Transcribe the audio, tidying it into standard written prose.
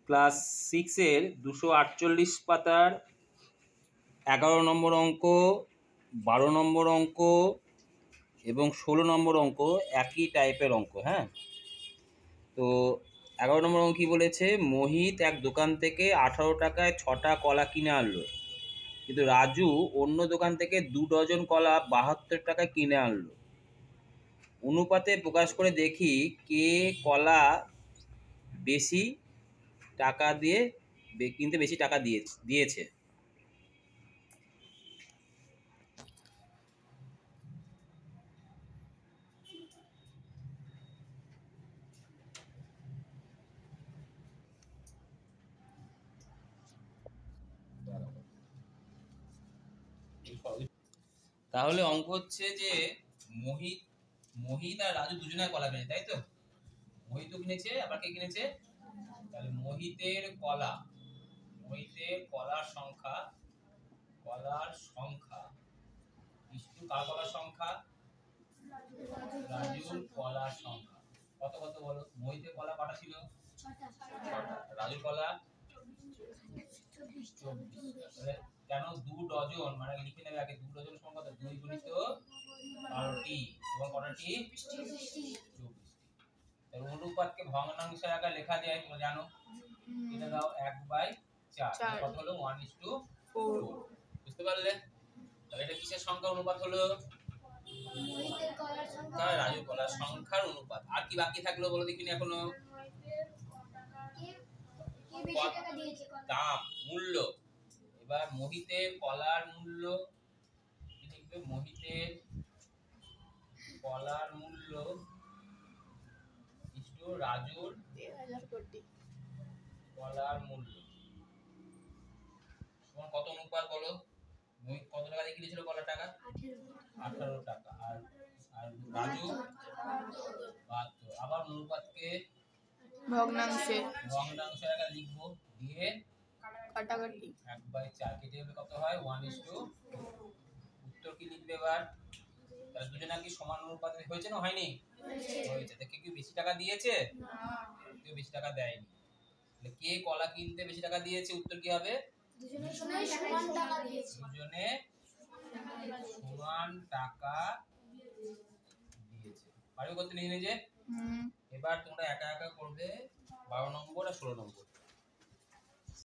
Class 6-এর 248 পাতার 11 নম্বর অঙ্ক, 12 নম্বর অঙ্ক এবং 16 নম্বর অঙ্ক একই টাইপের অঙ্ক। হ্যাঁ, তো 11 নম্বর অঙ্ক কী বলেছে? মোহিত এক দোকান থেকে 18 টাকায় 6টা কলা কিনে আনলো, কিন্তু রাজু অন্য দোকান থেকে 2 ডজন কলা 72 টাকায় কিনে আনলো। অনুপাতে প্রকাশ করে দেখি কে কলা বেশি টাকা দিয়ে কিনতে বেশি টাকা দিয়েছে। তাহলে অঙ্ক হচ্ছে যে মোহিত আর রাজু দুজনের কলা কিনেছে, তাই তো? মোহিত কিনেছে, আবার কে কিনেছে? তাহলে মোহিতের কলার সংখ্যা ইস্টু কার কলার সংখ্যা? রাজুর কলার সংখ্যা। কত কত বলো? মোহিতের কলা কটা ছিল? 6টা। রাজুর কলা 24। কেন 2 ডজন, মানে লিখে নেবে আগে 2 ডজন সমান কত? 2 গুণিত 12টি এবং কটাটি? 24টি। এর অনুপাতকে ভগ্নাংশের আকারে লেখা যায়, তোমরা জানো। এটা দাও 1/4, কত হলো? 1:4। বুঝতে পারলে? তাহলে এটা কিসের সংখ্যার অনুপাত হলো? মোহিতের কলার সংখ্যা, রাজুর কলার সংখ্যার অনুপাত। আর কি বাকি থাকলো বলো দেখিনি এখনো? দাম, মূল্য। এবার মোহিতের কলার মূল্য কি লিখবে? মোহিতের কলার মূল্য ইস্টু রাজুর কলার মূল্য সমান কত অনুপাত বলো? মোহিত কত টাকা দিয়ে কিনেছিল কলার টাকা? 18 টাকা। আর রাজু 72। আবার অনুপাতকে ভগ্নাংশের আকারে লিখবো, দিয়ে কাটাকাটি 1/4 কেটে গেলে কত হয়? 1:4। উত্তর কি লিখবে এবার? তাহলে দুজনে কি সমান অনুপাতে হয়েছে না হয়নি? হয়েছে। দেখে কি বেশি টাকা দিয়েছে? না, কেউ বেশি টাকা দেয়নি। তাহলে কে কলা কিনতে বেশি টাকা দিয়েছে? উত্তর কি হবে? দুজনে সমান টাকা দিয়েছে। দুজনে সমান টাকা দিয়েছে। পারবে করতে নিজে নিজে? এবার তোমরা একা একা করবে 12 নম্বর আর 16 নম্বর।